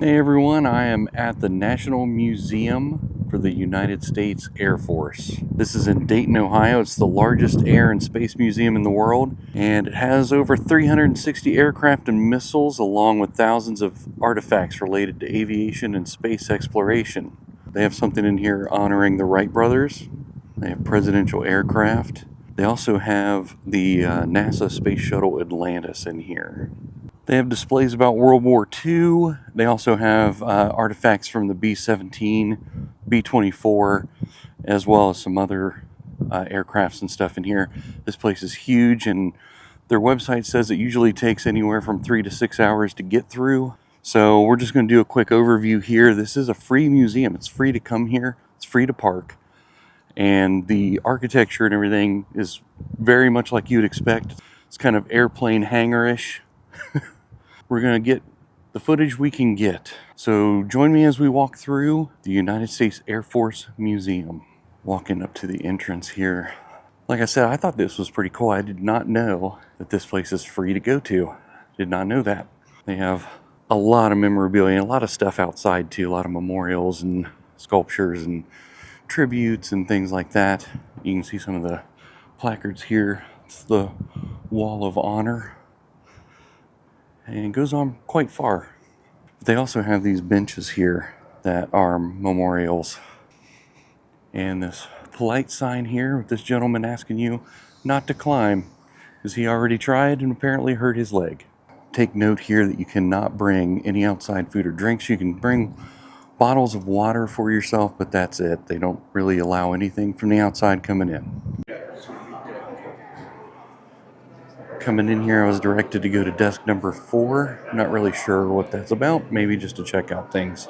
Hey everyone, I am at the National Museum for the United States Air Force. This is in Dayton, Ohio. It's the largest air and space museum in the world, and it has over 360 aircraft and missiles, along with thousands of artifacts related to aviation and space exploration. They have something in here honoring the Wright brothers. They have presidential aircraft. They also have the NASA Space Shuttle Atlantis in here. They have displays about World War II. They also have artifacts from the B-17, B-24, as well as some other aircrafts and stuff in here. This place is huge, and their website says it usually takes anywhere from 3 to 6 hours to get through. So we're just going to do a quick overview here. This is a free museum. It's free to come here. It's free to park. And the architecture and everything is very much like you'd expect. It's kind of airplane hangar-ish. We're going to get the footage we can get. So join me as we walk through the United States Air Force Museum. Walking up to the entrance here. Like I said, I thought this was pretty cool. I did not know that this place is free to go to. Did not know that. They have a lot of memorabilia, a lot of stuff outside too. A lot of memorials and sculptures and tributes and things like that. You can see some of the placards here. It's the Wall of Honor. And it goes on quite far. But they also have these benches here that are memorials. And this polite sign here with this gentleman asking you not to climb because he already tried and apparently hurt his leg. Take note here that you cannot bring any outside food or drinks. You can bring bottles of water for yourself, but that's it. They don't really allow anything from the outside coming in. Coming in here, I was directed to go to desk number 4. Not really sure what that's about, maybe just to check out things.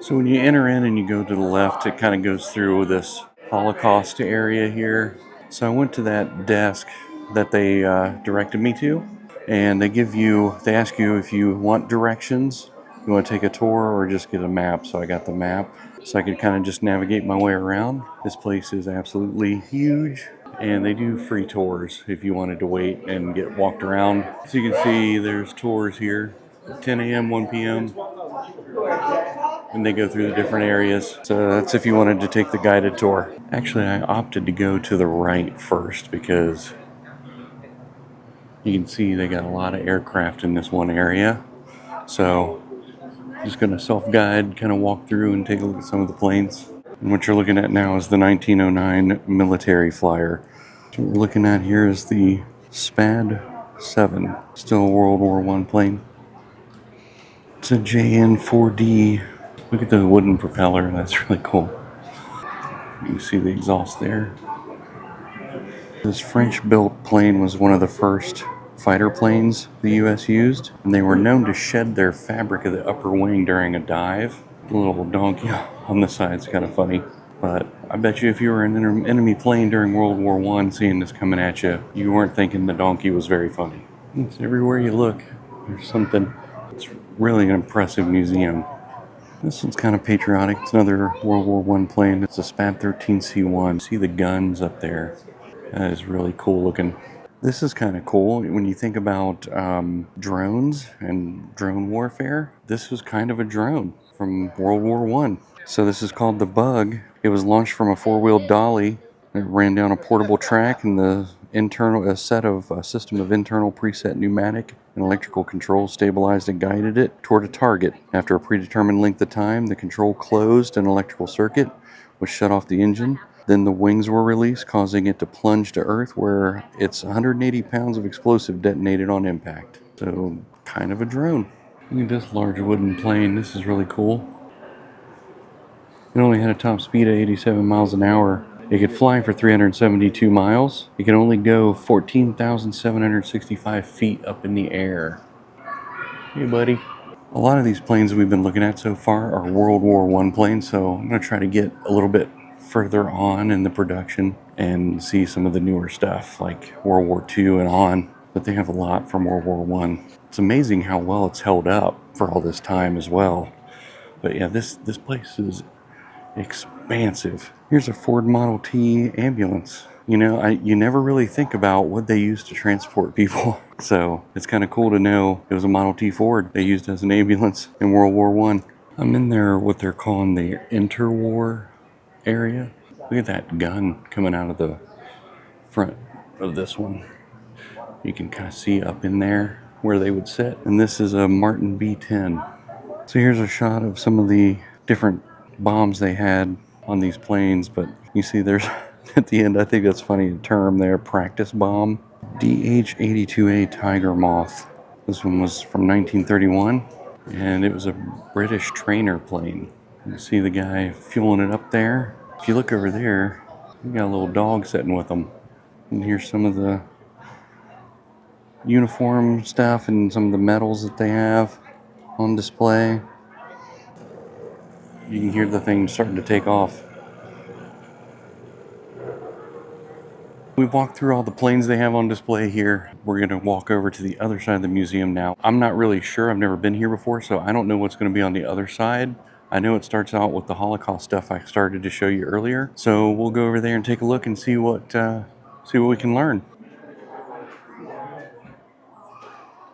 So when you enter in and you go to the left, it kind of goes through this Holocaust area here. So I went to that desk that they directed me to, and they ask you if you want directions, you want to take a tour, or just get a map. So I got the map, so I could kind of just navigate my way around. This place is absolutely huge. And they do free tours if you wanted to wait and get walked around. So you can see there's tours here at 10 a.m., 1 p.m. And they go through the different areas. So that's if you wanted to take the guided tour. Actually, I opted to go to the right first because you can see they got a lot of aircraft in this one area. So I'm just going to self-guide, kind of walk through and take a look at some of the planes. And what you're looking at now is the 1909 military flyer. So what we're looking at here is the SPAD-7, still a World War I plane. It's a JN-4D. Look at the wooden propeller, that's really cool. You can see the exhaust there. This French-built plane was one of the first fighter planes the U.S. used, and they were known to shed their fabric of the upper wing during a dive. The little donkey on the side's kind of funny, but I bet you if you were in an enemy plane during World War I seeing this coming at you, you weren't thinking the donkey was very funny. It's everywhere you look, there's something. It's really an impressive museum. This one's kind of patriotic. It's another World War I plane. It's a SPAD-13C1. See the guns up there. That is really cool looking. This is kind of cool. When you think about drones and drone warfare, this was kind of a drone from World War I. So this is called the Bug. It was launched from a 4-wheel dolly. It ran down a portable track, and a system of internal preset pneumatic and electrical controls stabilized and guided it toward a target. After a predetermined length of time, the control closed an electrical circuit, which shut off the engine. Then the wings were released, causing it to plunge to Earth, where its 180 pounds of explosive detonated on impact. So, kind of a drone. Look at this large wooden plane. This is really cool. It only had a top speed of 87 miles an hour. It could fly for 372 miles. It could only go 14,765 feet up in the air. Hey, buddy. A lot of these planes we've been looking at so far are World War I planes, so I'm going to try to get a little bit further on in the production and see some of the newer stuff like World War II and on. But they have a lot from World War I. It's amazing how well it's held up for all this time as well. But yeah, this place is expansive. Here's a Ford Model T ambulance. You know, you never really think about what they used to transport people. So it's kind of cool to know it was a Model T Ford they used as an ambulance in World War One. I'm in there, what they're calling the Interwar area. Look at that gun coming out of the front of this one. You can kind of see up in there where they would sit. And this is a Martin B-10. So here's a shot of some of the different bombs they had on these planes, but you see there's at the end, I think that's funny, a term there, practice bomb. DH-82A Tiger Moth. This one was from 1931, and it was a British trainer plane. You see the guy fueling it up there. If you look over there, you got a little dog sitting with them. And here's some of the uniform stuff and some of the medals that they have on display. You can hear the thing starting to take off. We've walked through all the planes they have on display here. We're going to walk over to the other side of the museum now. I'm not really sure. I've never been here before, so I don't know what's going to be on the other side. I know it starts out with the Holocaust stuff I started to show you earlier. So we'll go over there and take a look and see what we can learn.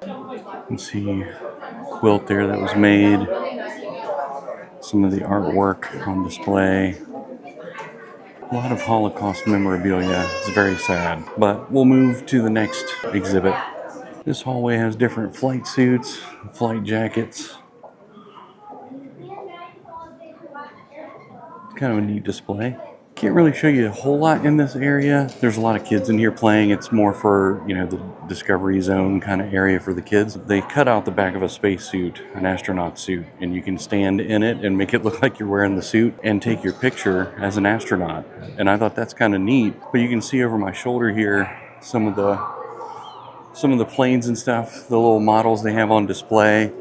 You can see a quilt there that was made. Some of the artwork on display. A lot of Holocaust memorabilia. It's very sad. But we'll move to the next exhibit. This hallway has different flight suits, flight jackets. It's kind of a neat display. Can't really show you a whole lot in this area. There's a lot of kids in here playing. It's more for, you know, the Discovery Zone kind of area for the kids. They cut out the back of a spacesuit, an astronaut suit, and you can stand in it and make it look like you're wearing the suit and take your picture as an astronaut. And I thought that's kind of neat. But you can see over my shoulder here some of the planes and stuff, the little models they have on display.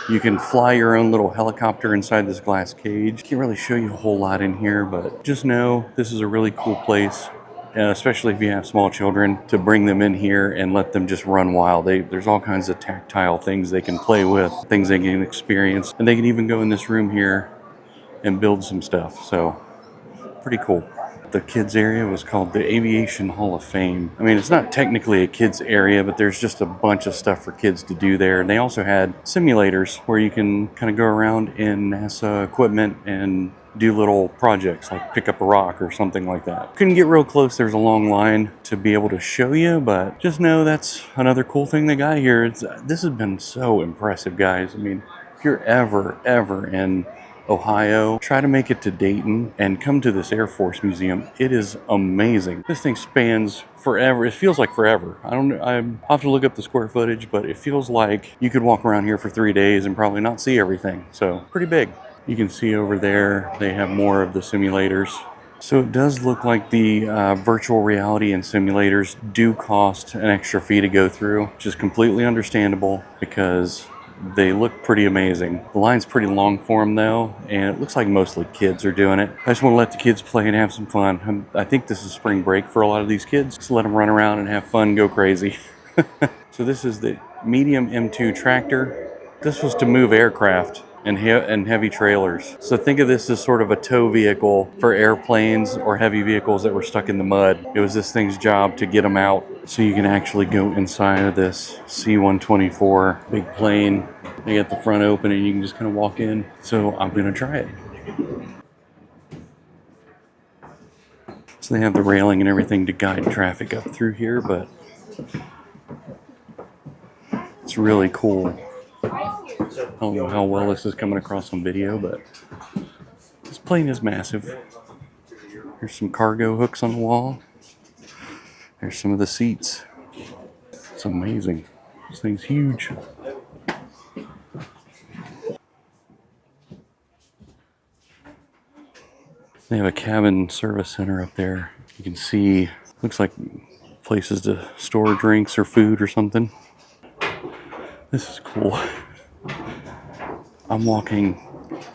You can fly your own little helicopter inside this glass cage. Can't really show you a whole lot in here, but just know this is a really cool place, especially if you have small children, to bring them in here and let them just run wild. There's all kinds of tactile things they can play with, things they can experience, and they can even go in this room here and build some stuff. So pretty cool. The kids area was called the Aviation Hall of Fame. I mean, it's not technically a kids area, but there's just a bunch of stuff for kids to do there. And they also had simulators where you can kind of go around in NASA equipment and do little projects like pick up a rock or something like that. Couldn't get real close. There's a long line to be able to show you, but just know that's another cool thing they got here. This has been so impressive, guys. I mean, if you're ever in Ohio, try to make it to Dayton and come to this Air Force Museum. It is amazing. This thing spans forever. It feels like forever. I'll have to look up the square footage, but it feels like you could walk around here for 3 days and probably not see everything. So pretty big. You can see over there, they have more of the simulators. So it does look like the virtual reality and simulators do cost an extra fee to go through, which is completely understandable because they look pretty amazing. The line's pretty long for them though, and it looks like mostly kids are doing it. I just want to let the kids play and have some fun. I think this is spring break for a lot of these kids. Just let them run around and have fun, go crazy. So this is the medium M2 tractor. This was to move aircraft and heavy trailers. So think of this as sort of a tow vehicle for airplanes or heavy vehicles that were stuck in the mud. It was this thing's job to get them out. So you can actually go inside of this C-124 big plane. They got the front open and you can just kind of walk in. So I'm gonna try it. So they have the railing and everything to guide traffic up through here, but it's really cool. I don't know how well this is coming across on video, but this plane is massive. There's some cargo hooks on the wall. There's some of the seats. It's amazing. This thing's huge. They have a cabin service center up there. You can see, looks like places to store drinks or food or something. This is cool. I'm walking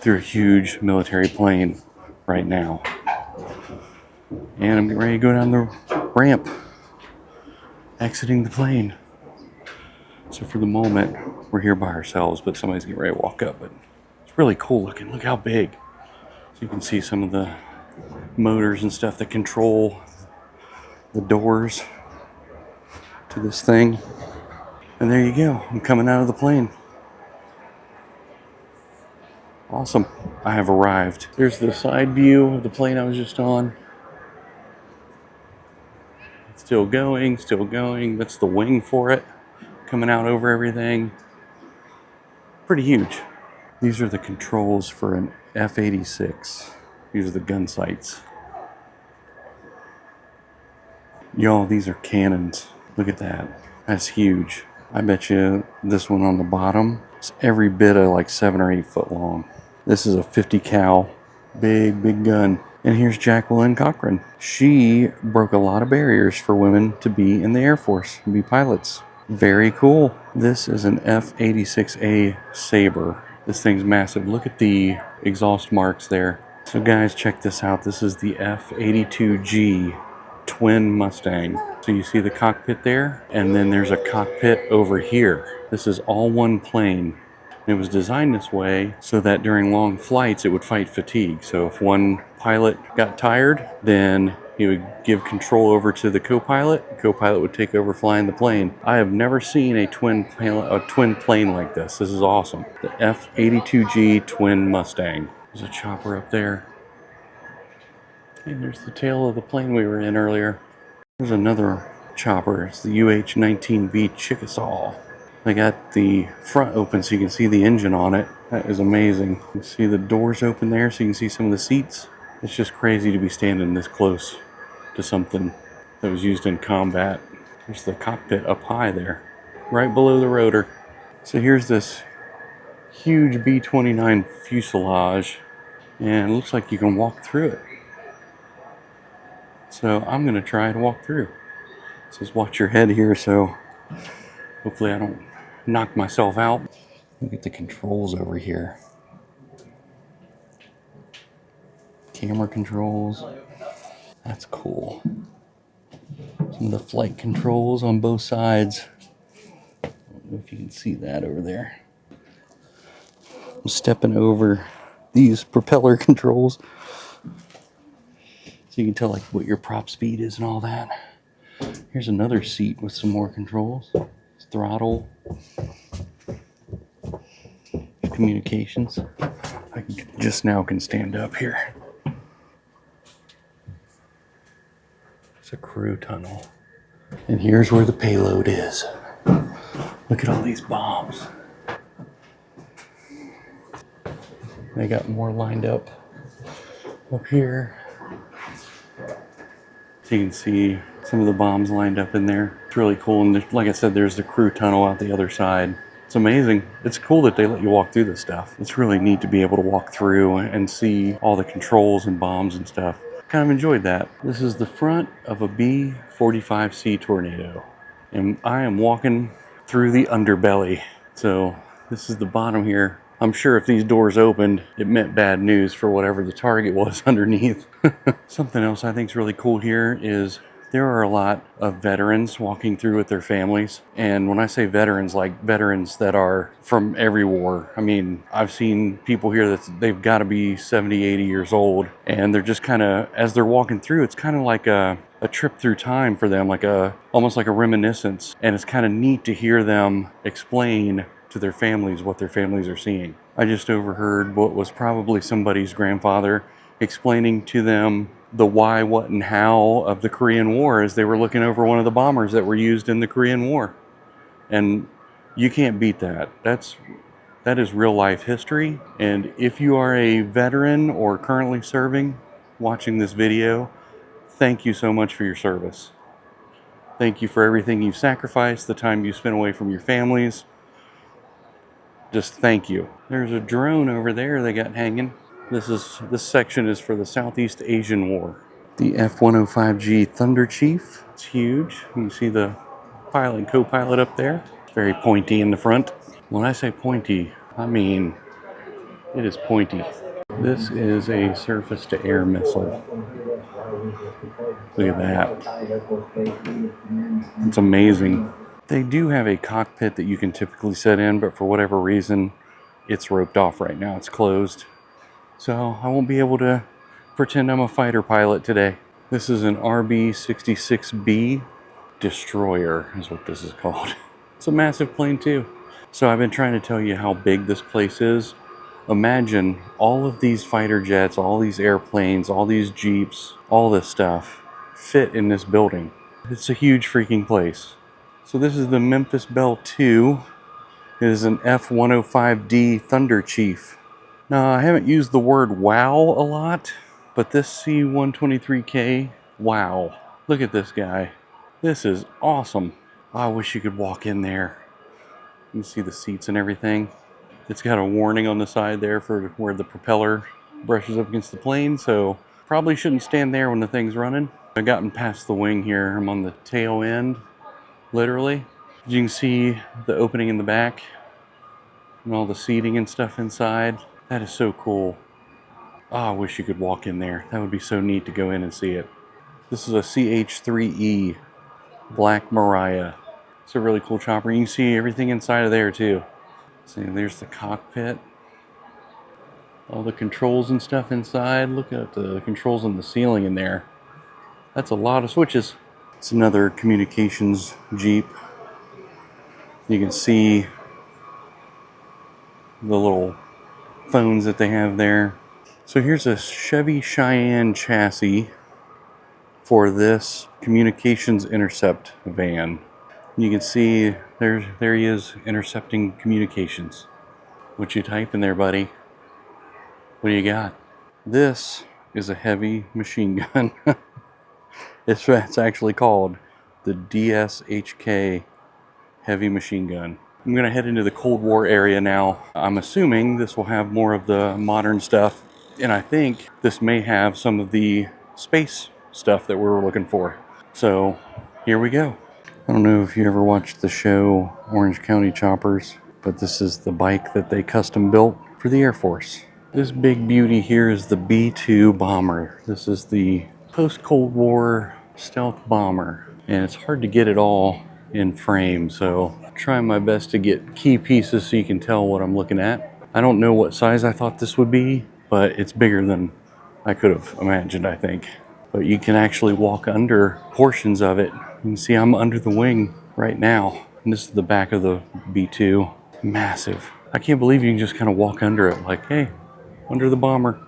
through a huge military plane right now. And I'm getting ready to go down the ramp, exiting the plane. So for the moment, we're here by ourselves, but somebody's getting ready to walk up. But it's really cool looking. Look how big. So you can see some of the motors and stuff that control the doors to this thing. And there you go. I'm coming out of the plane. Awesome. I have arrived. There's the side view of the plane I was just on. Still going, still going. That's the wing for it. Coming out over everything. Pretty huge. These are the controls for an F-86. These are the gun sights. Y'all, these are cannons. Look at that. That's huge. I bet you this one on the bottom is every bit of like 7 or 8 foot long. This is a 50 cal. Big, big gun. And here's Jacqueline Cochran. She broke a lot of barriers for women to be in the Air Force and be pilots. Very cool. This is an F-86A Sabre. This thing's massive. Look at the exhaust marks there. So guys, check this out. This is the F-82G twin Mustang. So you see the cockpit there, and then there's a cockpit over here. This is all one plane. It was designed this way so that during long flights it would fight fatigue. So if one pilot got tired, then he would give control over to the co-pilot. The co-pilot would take over flying the plane. I have never seen a twin plane like this. This is awesome. The F-82G twin Mustang. There's a chopper up there. And there's the tail of the plane we were in earlier. There's another chopper. It's the UH-19V Chickasaw. They got the front open so you can see the engine on it. That is amazing. You can see the doors open there so you can see some of the seats. It's just crazy to be standing this close to something that was used in combat. There's the cockpit up high there, right below the rotor. So here's this huge B-29 fuselage, and it looks like you can walk through it. So I'm going to try to walk through. It says watch your head here, so hopefully I don't knock myself out. Look at the controls over here. Camera controls. That's cool. Some of the flight controls on both sides. I don't know if you can see that over there. I'm stepping over these propeller controls so you can tell like what your prop speed is and all that. Here's another seat with some more controls. Throttle. Communications. I just now can stand up here. It's a crew tunnel. And here's where the payload is. Look at all these bombs. They got more lined up here. So you can see some of the bombs lined up in there. It's really cool. And like I said, there's the crew tunnel out the other side. It's amazing. It's cool that they let you walk through this stuff. It's really neat to be able to walk through and see all the controls and bombs and stuff. Kind of enjoyed that. This is the front of a B-45C Tornado. And I am walking through the underbelly. So this is the bottom here. I'm sure if these doors opened, it meant bad news for whatever the target was underneath. Something else I think is really cool here is there are a lot of veterans walking through with their families. And when I say veterans, like veterans that are from every war. I mean, I've seen people here that they've got to be 70, 80 years old. And they're just kind of, as they're walking through, it's kind of like a trip through time for them, like almost like a reminiscence. And it's kind of neat to hear them explain to their families what their families are seeing. I just overheard what was probably somebody's grandfather explaining to them the why, what, and how of the Korean War as they were looking over one of the bombers that were used in the Korean War. And you can't beat that. That is real life history. And if you are a veteran or currently serving, watching this video, thank you so much for your service. Thank you for everything you've sacrificed, the time you spent away from your families. Just thank you. There's a drone over there they got hanging. This section is for the Southeast Asian War. The F-105G Thunder Chief. It's huge. You can see the pilot and co-pilot up there. It's very pointy in the front. When I say pointy, I mean it is pointy. This is a surface-to-air missile. Look at that. It's amazing. They do have a cockpit that you can typically sit in, but for whatever reason, it's roped off right now. It's closed. So I won't be able to pretend I'm a fighter pilot today. This is an RB-66B Destroyer is what this is called. It's a massive plane too. So I've been trying to tell you how big this place is. Imagine all of these fighter jets, all these airplanes, all these Jeeps, all this stuff fit in this building. It's a huge freaking place. So this is the Memphis Belle II. It is an F-105D Thunder Chief. Now I haven't used the word wow a lot, but this C-123K, wow. Look at this guy. This is awesome. I wish you could walk in there. You can see the seats and everything. It's got a warning on the side there for where the propeller brushes up against the plane, so probably shouldn't stand there when the thing's running. I've gotten past the wing here. I'm on the tail end, literally. You can see the opening in the back and all the seating and stuff inside. That is so cool. Oh, I wish you could walk in there. That would be so neat to go in and see it. This is a CH-3E Black Mariah. It's a really cool chopper. You can see everything inside of there too. See, there's the cockpit. All the controls and stuff inside. Look at the controls on the ceiling in there. That's a lot of switches. It's another communications Jeep. You can see the little phones that they have there. So here's a Chevy Cheyenne chassis for this communications intercept van. You can see there he is intercepting communications. What you type in there, buddy? What do you got? This is a heavy machine gun. It's actually called the DSHK heavy machine gun. I'm gonna head into the Cold War area now. I'm assuming this will have more of the modern stuff, and I think this may have some of the space stuff that we're looking for. So here we go. I don't know if you ever watched the show Orange County Choppers, but this is the bike that they custom built for the Air Force. This big beauty here is the B-2 bomber. This is the post-Cold War stealth bomber, and it's hard to get it all in frame, so I'm trying my best to get key pieces so you can tell what I'm looking at. I don't know what size I thought this would be, but it's bigger than I could have imagined, I think. But you can actually walk under portions of it. You can see I'm under the wing right now. And this is the back of the B-2. Massive. I can't believe you can just kind of walk under it like, hey, under the bomber.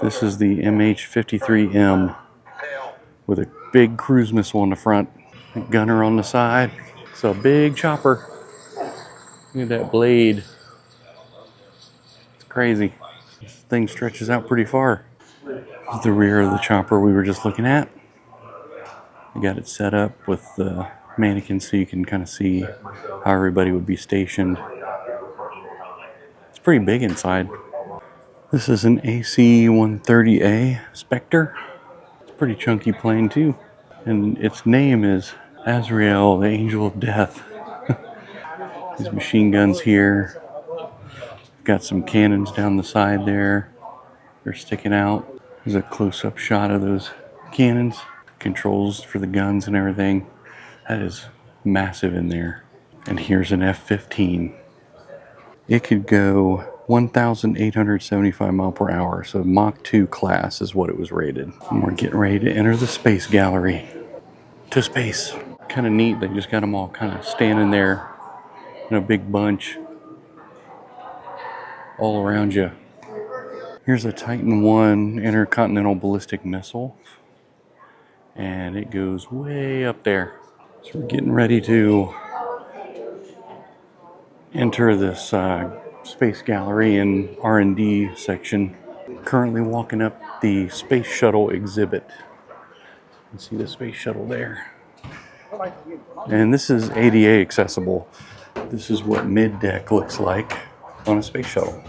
This is the MH-53M with a big cruise missile on the front, a gunner on the side. It's a big chopper. Look at that blade. It's crazy. This thing stretches out pretty far. This is the rear of the chopper we were just looking at. I got it set up with the mannequin so you can kind of see how everybody would be stationed. It's pretty big inside. This is an AC-130A Spectre. It's a pretty chunky plane too. And its name is Azrael, the Angel of Death. These machine guns here. Got some cannons down the side there. They're sticking out. There's a close-up shot of those cannons. Controls for the guns and everything. That is massive in there. And here's an F-15. It could go 1,875 miles per hour. So Mach 2 class is what it was rated. And we're getting ready to enter the space gallery. To space. Kind of neat. They just got them all kind of standing there in a big bunch all around you. Here's a Titan I intercontinental ballistic missile. And it goes way up there. So we're getting ready to enter this space gallery and R&D section. Currently walking up the Space Shuttle exhibit. You can see the Space Shuttle there. And this is ADA accessible. This is what mid-deck looks like on a space shuttle.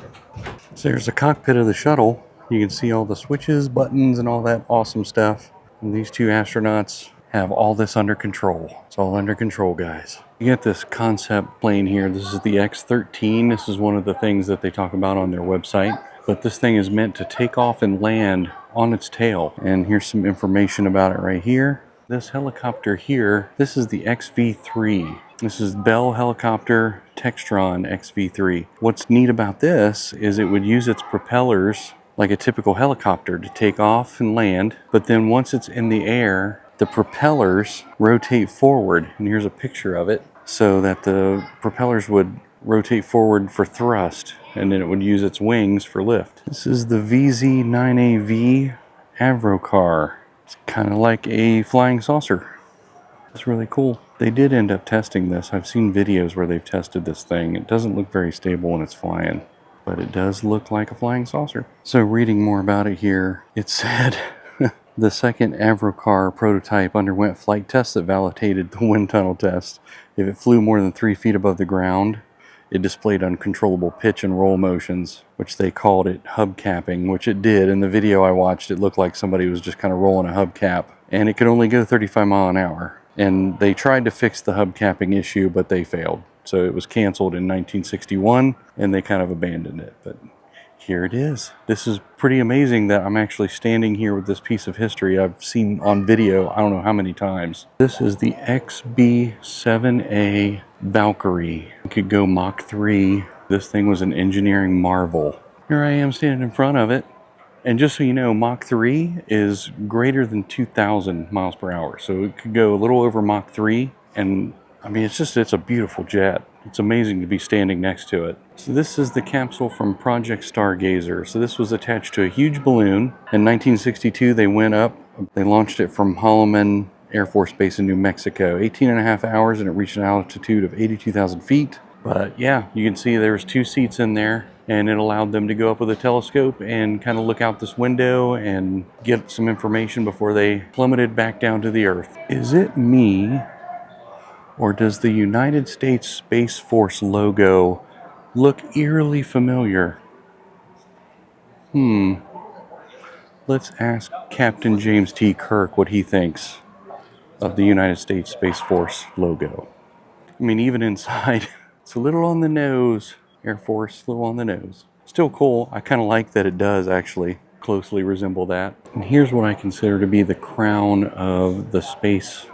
So there's the cockpit of the shuttle. You can see all the switches, buttons, and all that awesome stuff. And these two astronauts have all this under control. It's all under control, guys. You get this concept plane here. This is the X-13. This is one of the things that they talk about on their website. But this thing is meant to take off and land on its tail. And here's some information about it right here. This helicopter here, this is the XV3. This is Bell Helicopter Textron XV3. What's neat about this is it would use its propellers like a typical helicopter to take off and land. But then once it's in the air, the propellers rotate forward. And here's a picture of it, so that the propellers would rotate forward for thrust, and then it would use its wings for lift. This is the VZ-9AV Avrocar. It's kind of like a flying saucer. It's really cool. They did end up testing this. I've seen videos where they've tested this thing. It doesn't look very stable when it's flying, but it does look like a flying saucer. So reading more about it here, it said the second Avrocar prototype underwent flight tests that validated the wind tunnel test. If it flew more than 3 feet above the ground, it displayed uncontrollable pitch and roll motions, which they called it hubcapping, which it did. In the video I watched, it looked like somebody was just kind of rolling a hubcap, and it could only go 35 miles an hour. And they tried to fix the hubcapping issue, but they failed. So it was canceled in 1961, and they kind of abandoned it. But here it is. This is pretty amazing that I'm actually standing here with this piece of history I've seen on video I don't know how many times. This is the XB-7A Valkyrie. It could go Mach 3. This thing was an engineering marvel. Here I am standing in front of it. And just so you know, Mach 3 is greater than 2,000 miles per hour. So it could go a little over Mach 3. And I mean, it's a beautiful jet. It's amazing to be standing next to it. So this is the capsule from Project Stargazer. So this was attached to a huge balloon. In 1962, they went up. They launched it from Holloman Air Force Base in New Mexico. 18.5 hours, and it reached an altitude of 82,000 feet. But yeah, you can see there's 2 seats in there, and it allowed them to go up with a telescope and kind of look out this window and get some information before they plummeted back down to the Earth. Is it me, or does the United States Space Force logo look eerily familiar? Let's ask Captain James T. Kirk what he thinks of the United States Space Force logo. I mean, even inside, it's a little on the nose. Air Force, a little on the nose. Still cool. I kind of like that it does actually closely resemble that. And here's what I consider to be the crown of the space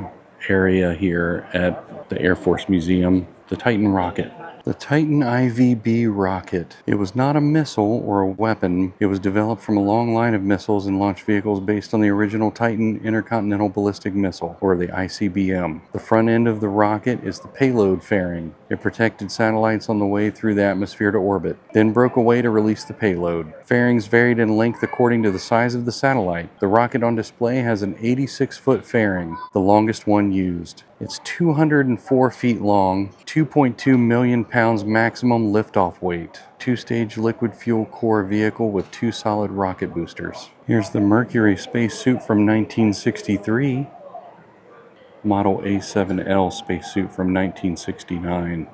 area here at the Air Force Museum, the Titan rocket. The Titan IVB rocket. It was not a missile or a weapon. It was developed from a long line of missiles and launch vehicles based on the original Titan Intercontinental Ballistic Missile, or the ICBM. The front end of the rocket is the payload fairing. It protected satellites on the way through the atmosphere to orbit, then broke away to release the payload. Fairings varied in length according to the size of the satellite. The rocket on display has an 86-foot fairing, the longest one used. It's 204 feet long, 2.2 million pounds maximum liftoff weight. 2-stage liquid fuel core vehicle with 2 solid rocket boosters. Here's the Mercury spacesuit from 1963. Model A7L spacesuit from 1969.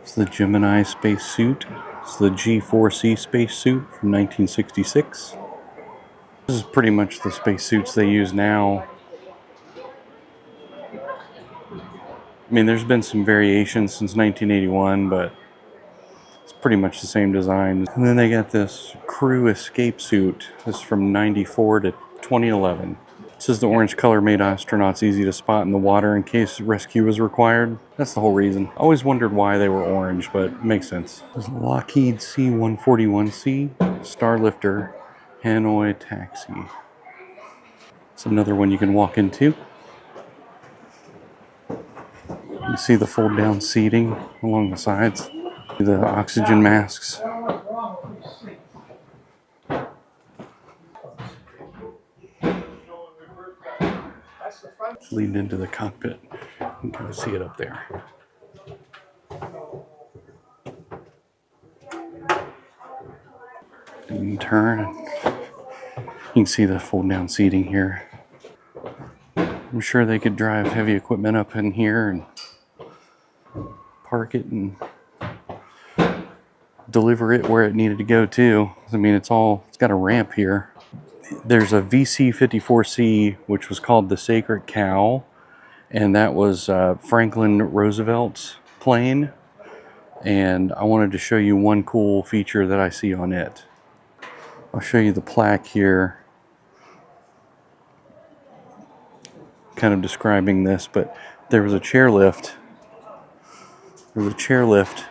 It's the Gemini spacesuit. It's the G4C spacesuit from 1966. This is pretty much the spacesuits they use now. I mean, there's been some variations since 1981, but it's pretty much the same design. And then they got this crew escape suit. This is from 94 to 2011. This is the orange color made astronauts easy to spot in the water in case rescue was required. That's the whole reason. I always wondered why they were orange, but it makes sense. This is Lockheed C-141C Starlifter Hanoi Taxi. It's another one you can walk into. You see the fold down seating along the sides, the oxygen masks. Leading into the cockpit. You can kind of see it up there. And turn. You can see the fold down seating here. I'm sure they could drive heavy equipment up in here and park it and deliver it where it needed to go too. I mean, it's got a ramp here. There's a VC-54C, which was called the Sacred Cow, and that was Franklin Roosevelt's plane. And I wanted to show you one cool feature that I see on it. I'll show you the plaque here, kind of describing this, but there was a chairlift. There was a chairlift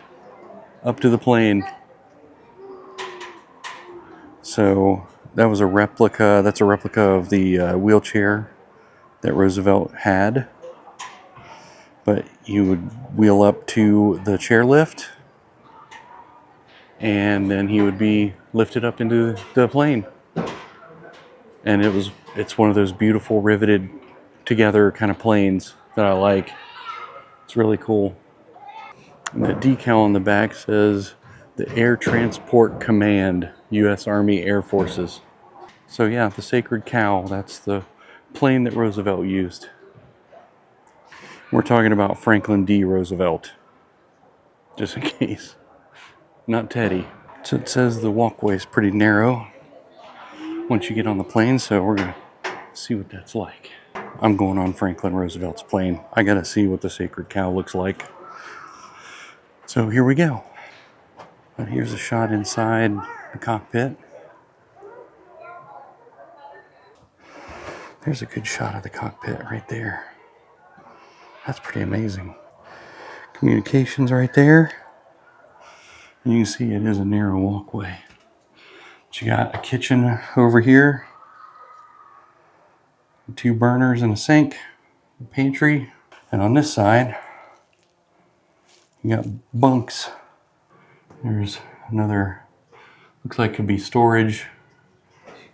up to the plane. So that was a replica. That's a replica of the wheelchair that Roosevelt had. But you would wheel up to the chairlift, and then he would be lifted up into the plane. And it's one of those beautiful riveted together kind of planes that I like. It's really cool. And the decal on the back says the Air Transport Command, U.S. Army Air Forces. So yeah, the Sacred Cow, that's the plane that Roosevelt used. We're talking about Franklin D. Roosevelt, just in case. Not Teddy. So it says the walkway is pretty narrow once you get on the plane, so we're going to see what that's like. I'm going on Franklin Roosevelt's plane. I got to see what the Sacred Cow looks like. So here we go. Here's a shot inside the cockpit. There's a good shot of the cockpit right there. That's pretty amazing. Communications right there. And you can see it is a narrow walkway. But you got a kitchen over here. 2 burners and a sink. A pantry. And on this side, you got bunks. There's another, looks like it could be storage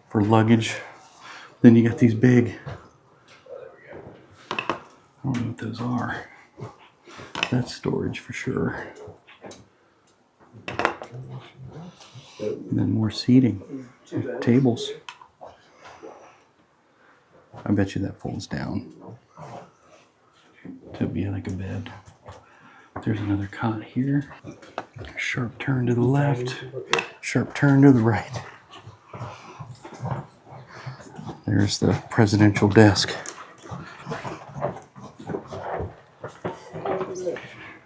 for luggage. Then you got these big, I don't know what those are. That's storage for sure. And then more seating, tables. I bet you that folds down to be like a bed. There's another cot here. Sharp turn to the left, sharp turn to the right. There's the presidential desk. As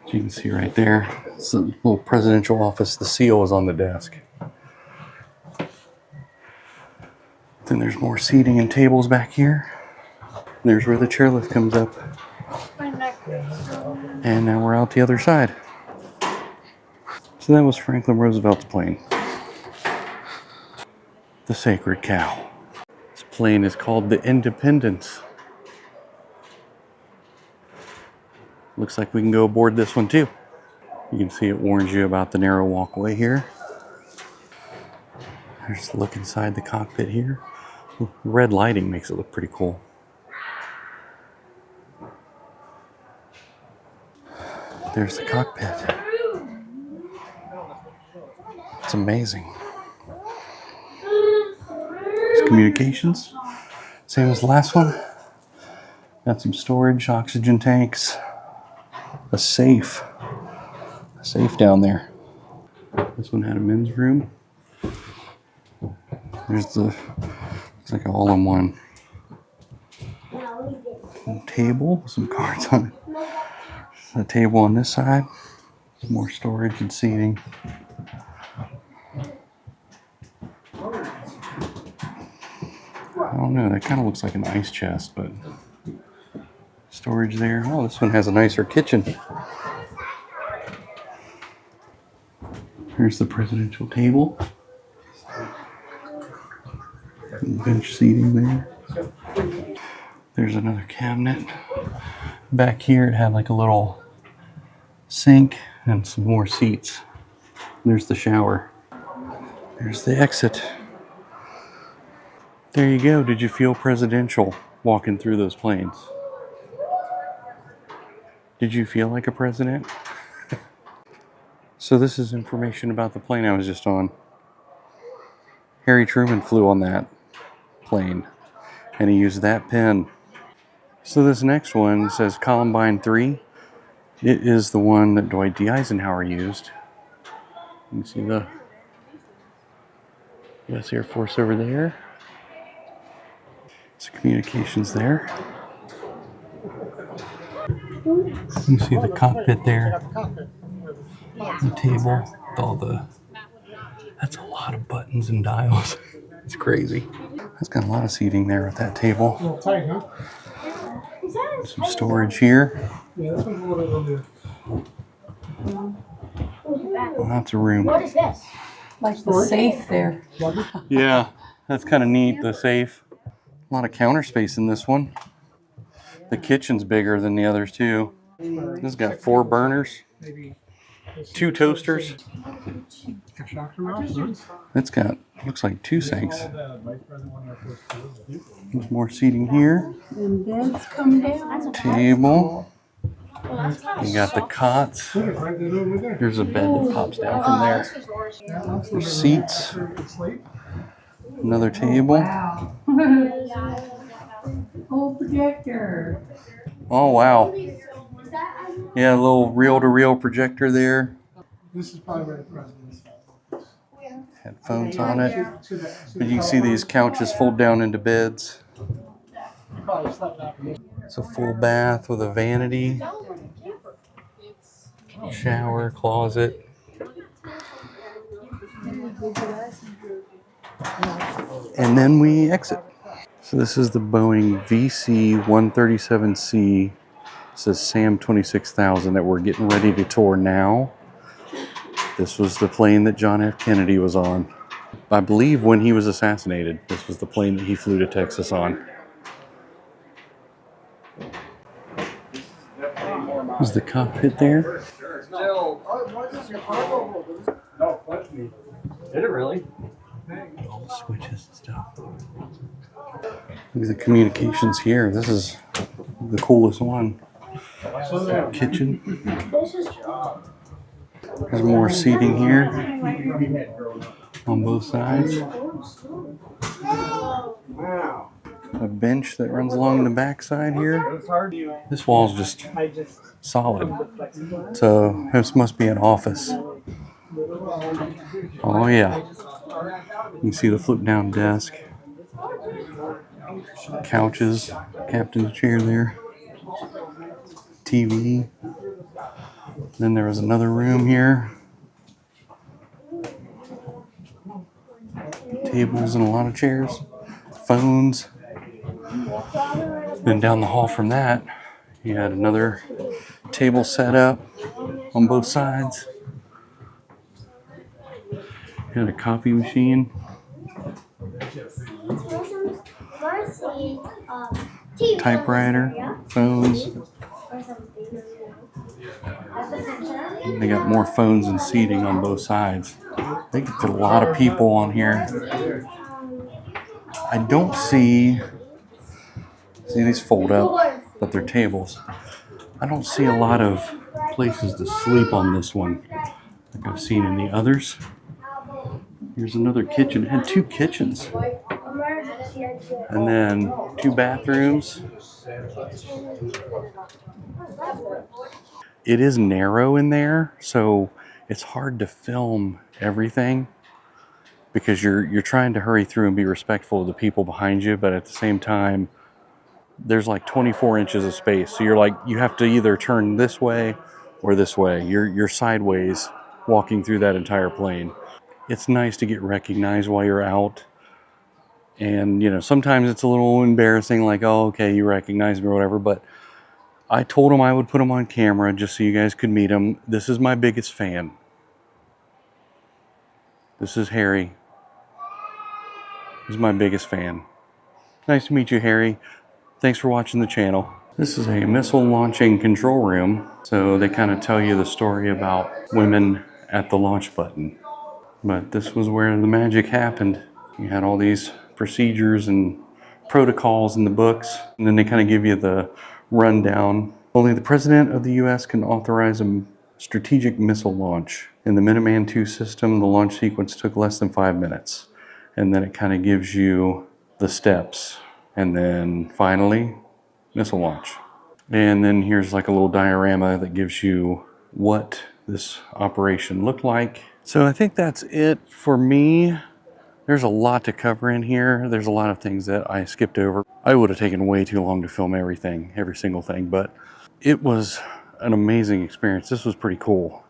you can see right there, it's a little presidential office. The seal is on the desk. Then there's more seating and tables back here. There's where the chairlift comes up. And now we're out the other side. So that was Franklin Roosevelt's plane. The Sacred Cow. This plane is called the Independence. Looks like we can go aboard this one too. You can see it warns you about the narrow walkway here. There's a look inside the cockpit here. Red lighting makes it look pretty cool. There's the cockpit. It's amazing. There's communications. Same as the last one. Got some storage, oxygen tanks, a safe. A safe down there. This one had a men's room. There's the, looks like an all-in-one table, some cards on it. A table on this side, more storage and seating. I don't know, that kind of looks like an ice chest, but storage there. Oh, this one has a nicer kitchen. Here's the presidential table. Bench seating there. There's another cabinet. Back here it had like a little sink and some more seats. There's the shower. There's the exit. There you go. Did you feel presidential walking through those planes? Did you feel like a president? So this is information about the plane I was just on. Harry Truman flew on that plane, and he used that pen. So this next one says Columbine 3. It is the one that Dwight D. Eisenhower used. You can see the U.S. Air Force over there. Some communications there. You can see the cockpit there. The table with all the... That's a lot of buttons and dials. It's crazy. It's got a lot of seating there at that table. Some storage here. Lots of room. What is this? Like the safe there. Yeah, that's kind of neat, the safe. A lot of counter space in this one. The kitchen's bigger than the others too. This has got 4 burners, 2 toasters. It's got, looks like 2 sinks. There's more seating here. And beds come down. Table. You got the cots. There's a bed that pops down from there. There's seats. Another table. Full projector. Oh, wow. Yeah, a little reel-to-reel projector there. This is probably where the president's Headphones on it. But you can see these couches fold down into beds. It's a full bath with a vanity, shower, closet. And then we exit. So this is the Boeing VC-137C. It says SAM 26,000 that we're getting ready to tour now. This was the plane that John F. Kennedy was on. I believe when he was assassinated, this was the plane that he flew to Texas on. Is the cockpit there? Did it really? All the switches and stuff. Look at the communications here. This is the coolest one. Kitchen. There's more seating here on both sides. A bench that runs along the back side here. This wall's just solid. So this must be an office. Oh yeah. You can see the flip down desk. Couches. Captain's chair there. TV. Then there was another room here. Tables and a lot of chairs. Phones. Then down the hall from that, you had another table set up on both sides. You had a copy machine. Typewriter, phones. They got more phones and seating on both sides. They could fit a lot of people on here. I don't see these fold up, but they're tables. I don't see a lot of places to sleep on this one like I've seen in the others. Here's another kitchen. It had 2 kitchens. And then 2 bathrooms. It is narrow in there, so it's hard to film everything because you're trying to hurry through and be respectful of the people behind you, but at the same time, there's like 24 inches of space. So you're like, you have to either turn this way or this way. You're sideways walking through that entire plane. It's nice to get recognized while you're out. And, you know, sometimes it's a little embarrassing, like, oh, okay, you recognize me or whatever. But I told him I would put him on camera just so you guys could meet him. This is my biggest fan. This is Harry. He's my biggest fan. Nice to meet you, Harry. Thanks for watching the channel. This is a missile launching control room. So they kind of tell you the story about women at the launch button. But this was where the magic happened. You had all these procedures and protocols in the books. And then they kind of give you the rundown. Only the President of the U.S. can authorize a strategic missile launch. In the Minuteman II system, the launch sequence took less than 5 minutes. And then it kind of gives you the steps. And then finally, missile launch. And then here's like a little diorama that gives you what this operation looked like. So I think that's it for me. There's a lot to cover in here. There's a lot of things that I skipped over. I would have taken way too long to film everything, every single thing, but it was an amazing experience. This was pretty cool.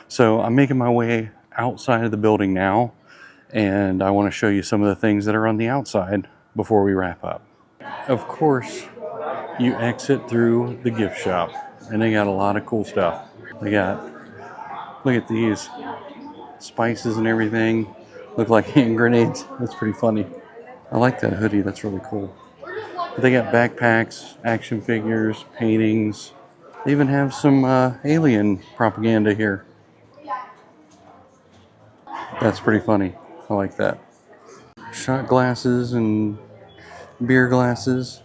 So I'm making my way outside of the building now, and I want to show you some of the things that are on the outside before we wrap up. Of course, you exit through the gift shop, and they got a lot of cool stuff. They got, look at these spices and everything. Look like hand grenades. That's pretty funny. I like that hoodie. That's really cool. But they got backpacks, action figures, paintings. They even have some alien propaganda here. That's pretty funny. I like that. Shot glasses and beer glasses.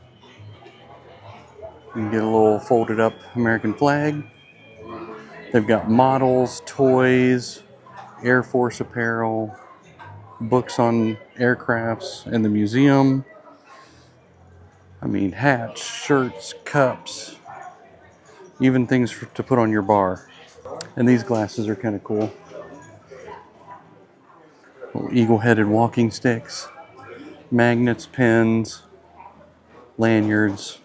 You can get a little folded up American flag. They've got models, toys, Air Force apparel, books on aircrafts and the museum. I mean, hats, shirts, cups, even things to put on your bar. And these glasses are kind of cool. Little eagle-headed walking sticks, magnets, pens, lanyards,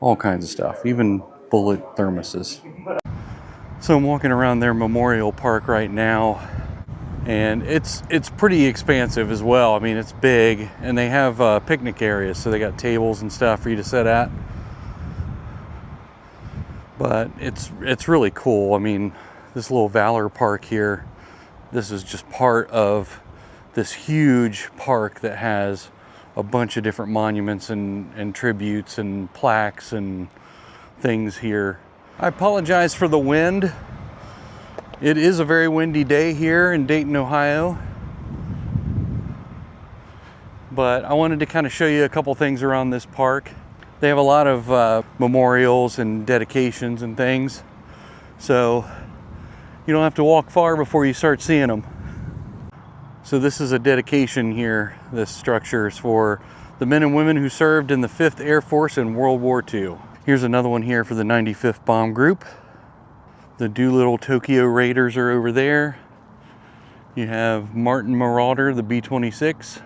all kinds of stuff, even bullet thermoses. So I'm walking around their memorial park right now, and it's pretty expansive as well. I mean, it's big, and they have picnic areas, so they got tables and stuff for you to sit at. But it's really cool. I mean, this little Valor Park here, this is just part of this huge park that has a bunch of different monuments and tributes and plaques and things here. I apologize for the wind. It is a very windy day here in Dayton, Ohio. But I wanted to kind of show you a couple things around this park. They have a lot of memorials and dedications and things. So you don't have to walk far before you start seeing them. So this is a dedication here. This structure is for the men and women who served in the 5th Air Force in World War II. Here's another one here for the 95th Bomb Group. The Doolittle Tokyo Raiders are over there. You have Martin Marauder, the B-26,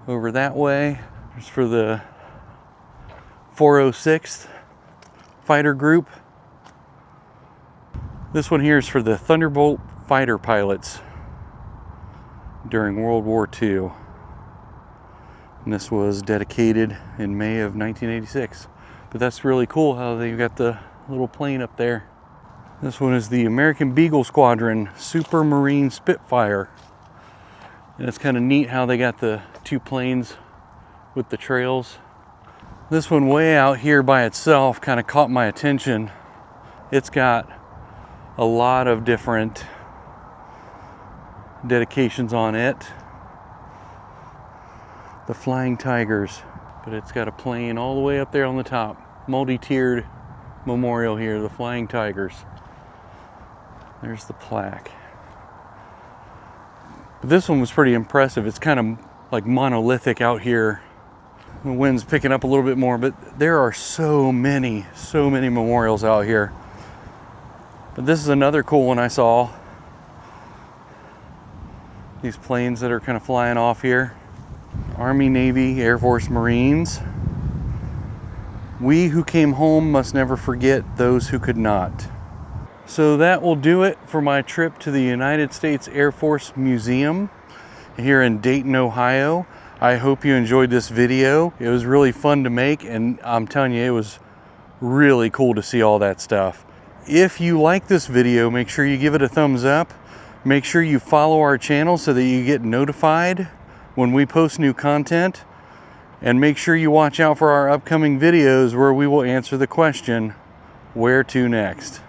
over that way. There's for the 406th Fighter Group. This one here is for the Thunderbolt fighter pilots during World War II. And this was dedicated in May of 1986. But that's really cool how they've got the little plane up there. This one is the American Beagle Squadron Supermarine Spitfire. And it's kind of neat how they got the two planes with the trails. This one way out here by itself kind of caught my attention. It's got a lot of different dedications on it. The Flying Tigers, but it's got a plane all the way up there on the top. Multi-tiered memorial here, the Flying Tigers. There's the plaque. But this one was pretty impressive. It's kind of like monolithic out here. The wind's picking up a little bit more, but there are so many memorials out here. But this is another cool one I saw. These planes that are kind of flying off here. Army, Navy, Air Force, Marines. We who came home must never forget those who could not. So that will do it for my trip to the United States Air Force Museum here in Dayton, Ohio. I hope you enjoyed this video. It was really fun to make, and I'm telling you, it was really cool to see all that stuff. If you like this video, make sure you give it a thumbs up. Make sure you follow our channel so that you get notified when we post new content. And make sure you watch out for our upcoming videos where we will answer the question, where to next?